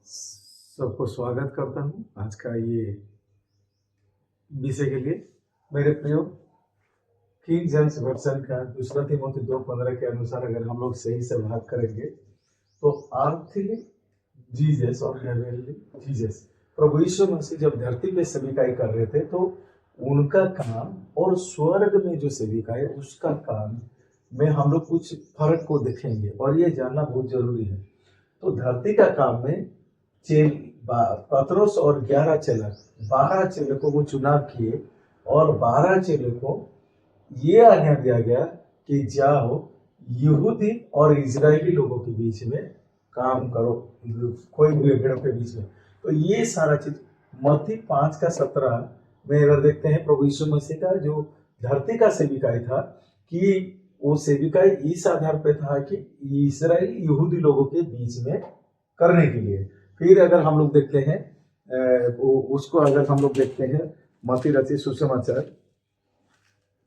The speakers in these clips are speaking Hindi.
सबको स्वागत करता हूँ आज का ये विषय के लिए। मेरे प्रियो, किंग जेम्स वर्सन का दूसरा तिमोथी 2:15 के अनुसार अगर हम लोग सही से बात करेंगे तो आर्थली जीसस और हेवनली जीसस, प्रभु यीशु मसीह जब धरती पे सेविकाई कर रहे थे तो उनका काम और स्वर्ग में जो सेविकाई उसका काम में हम लोग कुछ फर्क को देखेंगे और ये जानना बहुत जरूरी है। तो धरती का काम में पतरस और 11 चेलक 12 चेलकों को चुनाव किए और 12 चेलों को ये आज्ञा दिया गया कि जाओ यहूदी और इजरायली लोगों के बीच में काम करो, खोए हुए भेड़ों के बीच में। तो ये सारा चीज मत्ती 5:17 में अगर देखते हैं, प्रभु यीशु मसीह का जो धरती का सेविकाई था कि वो सेविकाई इस आधार पे था कि इजरायली यहूदी लोगों के बीच में करने के लिए। फिर अगर हम लोग देखते हैं उसको अगर हम लोग देखते हैं मत्ती रचित सुसमाचार,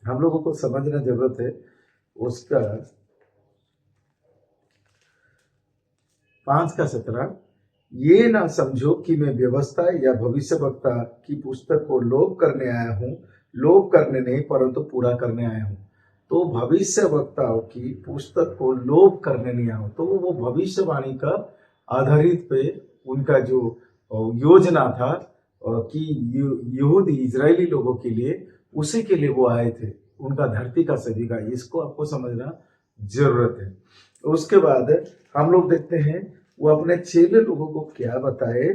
हम लोगों को समझना जरूरत है उसका 5:17, ये ना समझो कि मैं व्यवस्था या भविष्यवक्ता की पुस्तक को लोप करने आया हूँ, लोप करने नहीं परंतु पूरा करने आया हूँ। तो भविष्यवक्ताओं की पुस्तक को लोप करने नहीं आया, तो वो भविष्यवाणी का आधारित पे उनका जो योजना था कि यहूदी इजरायली लोगों के लिए, उसी के लिए वो आए थे, उनका धरती का सेविका। इसको आपको समझना जरूरत है। उसके बाद हम लोग देखते हैं वो अपने चेले लोगों को क्या बताए।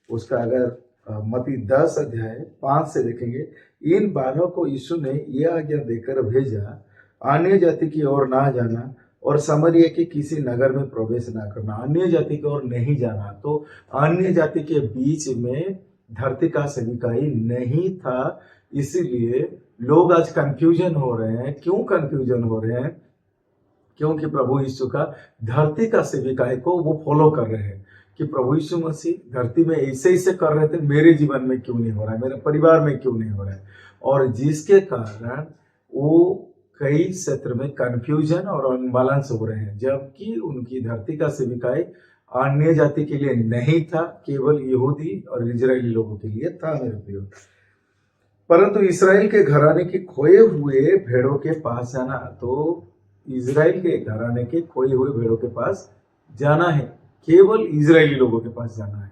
उसका अगर मत्ती 10:5 से देखेंगे, इन 12 को यीशु ने यह आज्ञा देकर भेजा, अन्य जाति की ओर ना जाना और समरिया के किसी नगर में प्रवेश ना करना। अन्य जाति की ओर नहीं जाना, तो अन्य जाति के बीच में धरती का सेविकाई नहीं था। इसीलिए लोग आज कंफ्यूजन हो रहे हैं। क्यों कंफ्यूजन हो रहे हैं? क्योंकि प्रभु यीशु का धरती का सेविकाई को वो फॉलो कर रहे हैं कि प्रभु यीशु मसीह धरती में ऐसे कर रहे थे, मेरे जीवन में क्यों नहीं हो रहा है, मेरे परिवार में क्यों नहीं हो रहा है। और जिसके कारण वो कई क्षेत्र में कंफ्यूजन और अनबैलेंस हो रहे हैं, जबकि उनकी धरती का सेविकाई अन्य जाति के लिए नहीं था, केवल यहूदी और इजरायली लोगों के लिए था। मेरे प्रियो, परंतु इसराइल के घराने के खोए हुए भेड़ों के पास जाना, तो इजराइल के घराने के खोए हुए भेड़ों के पास जाना है, केवल इजरायली लोगों के पास जाना है।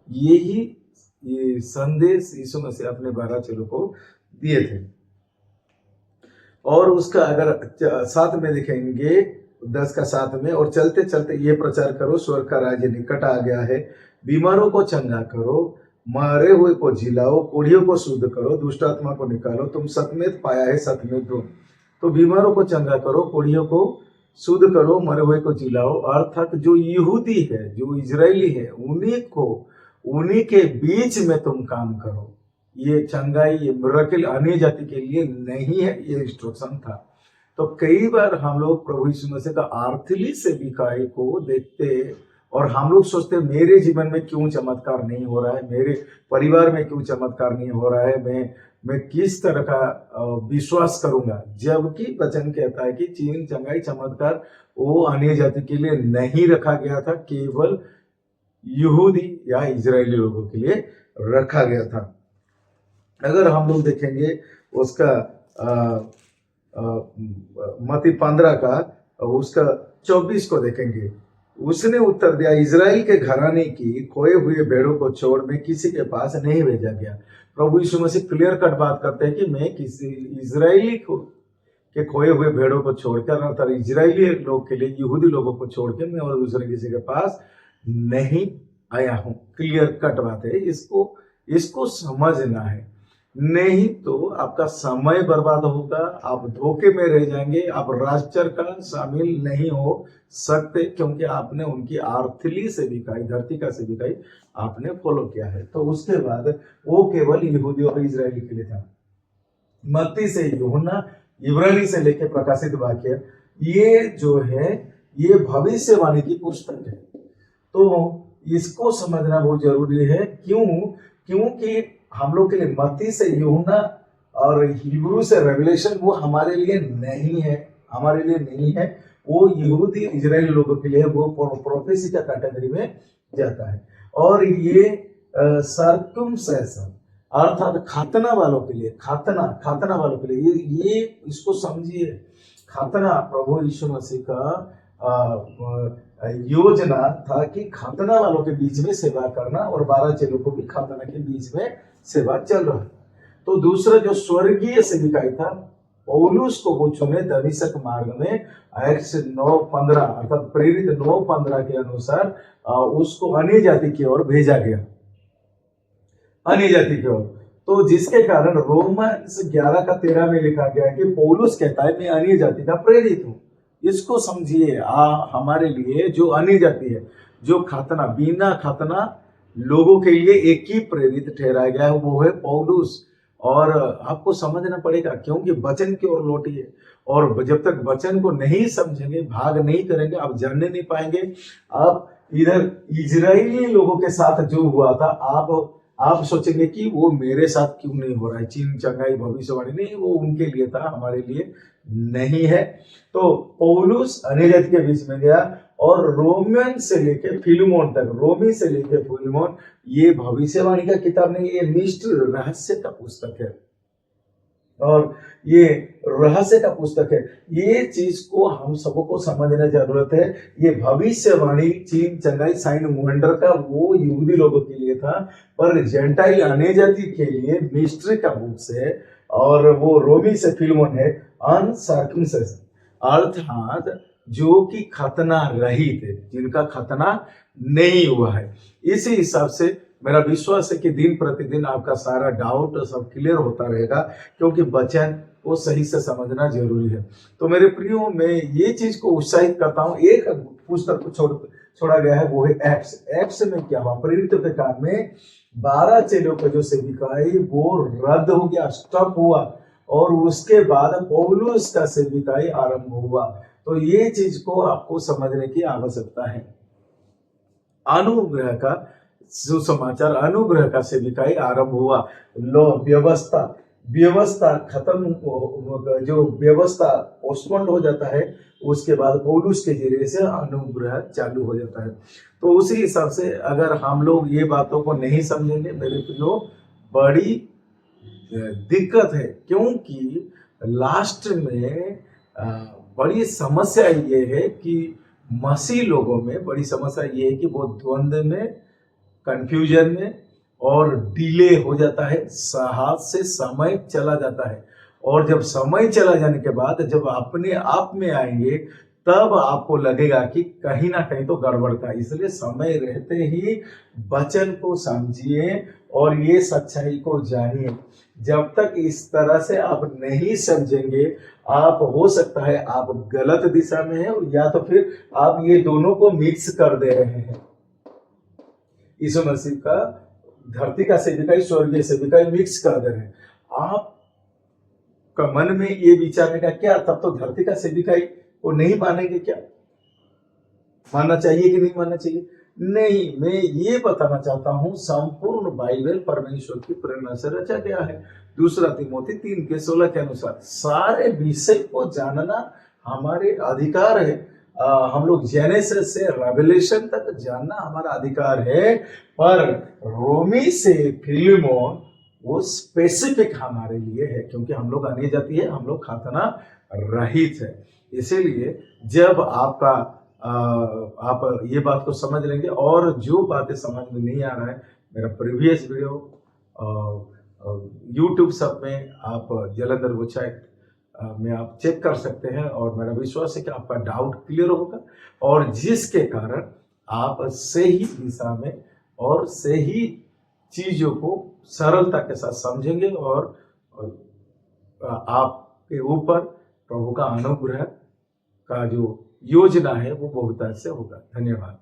यही संदेश यीशु मसीह अपने 12 चेलों को दिए थे। और उसका अगर 7 में देखेंगे, 10:7 में, और चलते चलते ये प्रचार करो, स्वर्ग का राज्य निकट आ गया है, बीमारों को चंगा करो, मरे हुए को जिलाओ, कोढ़ियों को शुद्ध करो, दुष्ट आत्मा को निकालो, तुम सतमेत पाया है सतमेत दो। तो बीमारों को चंगा करो, कोढ़ियों को शुद्ध करो, मरे हुए को जिलाओ, अर्थात जो यहूदी है, जो इजरायली है, उन्हीं के बीच में तुम काम करो। ये चंगाई, ये मिरेकल अन्य जाति के लिए नहीं है, ये इंस्ट्रक्शन था। तो कई बार हम लोग प्रभु यीशु मसीह का आर्थली सेविकाई को देखते और हम लोग सोचते मेरे जीवन में क्यों चमत्कार नहीं हो रहा है, मेरे परिवार में क्यों चमत्कार नहीं हो रहा है, मैं किस तरह का विश्वास करूंगा। जबकि वचन कहता है कि चीन चंगाई चमत्कार वो अन्य जाति के लिए नहीं रखा गया था, केवल यहूदी या इजरायली लोगों के लिए रखा गया था। अगर हम लोग देखेंगे उसका मत्ती 15 का उसका 24 को देखेंगे, उसने उत्तर दिया, इजराइल के घराने की खोए हुए भेड़ों को छोड़ मैं किसी के पास नहीं भेजा गया। प्रभु यीशु मसीह क्लियर कट बात करते हैं कि मैं किसी इजरायली के खोए हुए भेड़ों को छोड़कर, अर्थात इजरायली लोग के लिए, यहूदी लोगों को छोड़ के मैं और दूसरे किसी के पास नहीं आया हूं। क्लियर कट बात है, इसको समझना है, नहीं तो आपका समय बर्बाद होगा, आप धोखे में रह जाएंगे, आप रास्टर का शामिल नहीं हो सकते, क्योंकि आपने उनकी आर्थली सेविकाई, धरती का सेविकाई आपने फॉलो किया है। तो उसके बाद वो केवल यहूदी और इजरायली के लिए था। मत्ती से यूहन्ना, इब्रानी से लेकर प्रकाशित वाक्य, ये जो है ये भविष्यवाणी की पुस्तक है। तो इसको समझना बहुत जरूरी है। क्योंकि हम लोग के लिए मत्ती से यूहन्ना और हिब्रू से रेवलेशन वो हमारे लिए नहीं है, वो यहूदी इजरायली लोगों के लिए वो प्रोफेसी का कैटेगरी में जाता है। और ये सर्कमसेशन अर्थात खातना वालों के लिए, खातना वालों के लिए ये इसको समझिए। खातना प्रभु यीशु मसीह का योजना था कि खातना वालों के बीच में सेवा करना, और 12 चेलों को भी खातना के बीच में सेवा चल रहा है। तो दूसरा जो स्वर्गीय सेविकाई था, पौलुस को वो चुने दमिश्क मार्ग में एक्ट्स 9:15 अर्थात प्रेरित 9:15 के अनुसार उसको अन्य जाति की ओर भेजा गया, अन्य जाति की ओर। तो जिसके कारण रोमन्स 11:13 में लिखा गया कि पौलुस कहता है मैं अन्य जाति का प्रेरित हूं। इसको समझिए, हमारे लिए जो अन्य जाति है, जो खातना बिना खातना लोगों के लिए एक ही प्रेरित ठहराया गया है, वो है पौलुस। और आपको समझना पड़ेगा, क्योंकि वचन की ओर लौटिए, और जब तक वचन को नहीं समझेंगे, भाग नहीं करेंगे, आप जानने नहीं पाएंगे। आप इधर इजरायली लोगों के साथ जो हुआ था, आप सोचेंगे कि वो मेरे साथ क्यों नहीं हो रहा है, चीन चंगाई भविष्यवाणी, नहीं, वो उनके लिए था, हमारे लिए नहीं है। तो पौलुस अन्य जाति के बीच में गया, और रोमन से लेके फिलमोन तक, रोमी से लेके फिलमोन, ये भविष्यवाणी का किताब नहीं, ये मिस्ट्री रहस्य का पुस्तक है, और ये रहस्य का पुस्तक है। ये चीज को हम सबको समझना जरूरत है। ये भविष्यवाणी चीन चंगाई साइन वंडर का वो यहूदी लोगों के लिए था, पर जेंटाइल अन्य जाति के लिए मिस्ट्री का बुक से, और वो रोमी से फिलमोन है अनसर्कमसाइज्ड अर्थात जो कि खतना रहित है, जिनका खतना नहीं हुआ है। इसी हिसाब से मेरा विश्वास है कि दिन प्रतिदिन आपका सारा डाउट सब क्लियर होता रहेगा, क्योंकि वचन को सही से समझना जरूरी है। तो मेरे प्रियो, मैं ये चीज को उत्साहित करता हूँ। एक पुस्तक को छोड़ा गया है, वो है एक्ट्स में क्या हुआ, प्रेरितों के काम में 12 चेलों का जो सेविकाई वो रद्द हो गया, स्टॉप हुआ, और उसके बाद पौलुस का सेविकाई आरंभ हुआ। तो ये चीज को आपको समझने की आवश्यकता है। अनुग्रह का सुसमाचार, अनुग्रह का सेविकाई आरंभ हुआ। लो व्यवस्था खत्म, जो व्यवस्था पोस्टपोन्ड हो जाता है, उसके बाद पौलुस के जरिए से अनुग्रह चालू हो जाता है। तो उसी हिसाब से अगर हम लोग ये बातों को नहीं समझेंगे, मेरे प्रियो, बड़ी दिक्कत है, क्योंकि लास्ट में बड़ी समस्या ये है कि मसीह लोगों में बड़ी समस्या ये है कि वो द्वंद्व में, कंफ्यूजन में और डिले हो जाता है, हाथ से समय चला जाता है। और जब समय चला जाने के बाद जब अपने आप में आएंगे, तब आपको लगेगा कि कहीं ना कहीं तो गड़बड़ था। इसलिए समय रहते ही वचन को समझिए और ये सच्चाई को जानिए। जब तक इस तरह से आप नहीं समझेंगे, आप हो सकता है आप गलत दिशा में हैं, या तो फिर आप ये दोनों को मिक्स कर दे रहे हैं। यीशु मसीह का धरती का सेविकाई, स्वर्गीय सेविकाई मिक्स कर दे रहे हैं। आप का मन में ये विचारने का क्या, तब तो धरती का सेविकाई को नहीं मानेंगे क्या? मानना चाहिए कि नहीं मानना चाहिए? नहीं, मैं ये बताना चाहता हूं, संपूर्ण बाइबल परमेश्वर की प्रेरणा से रचा गया है। 2 तिमोथी 3:16 के अनुसार सारे विषय को जानना हमारे अधिकार है। हम लोग जेनेसिस से रेवलेशन तक जानना हमारा अधिकार है, पर रोमी से फिलेमोन वो स्पेसिफिक हमारे लिए है, क्योंकि हम लोग अन्य जाति है, हम लोग खातना रहित है। इसीलिए जब आप ये बात को समझ लेंगे, और जो बातें समझ में नहीं आ रहा है, मेरा प्रीवियस वीडियो यूट्यूब सब में आप जलंधर बुचाई में आप चेक कर सकते हैं, और मेरा विश्वास है कि आपका डाउट क्लियर होगा, और जिसके कारण आप सही दिशा में और सही चीजों को सरलता के साथ समझेंगे, और आपके ऊपर प्रभु का अनुग्रह का जो योजना है वो बहुतायत से होगा। धन्यवाद।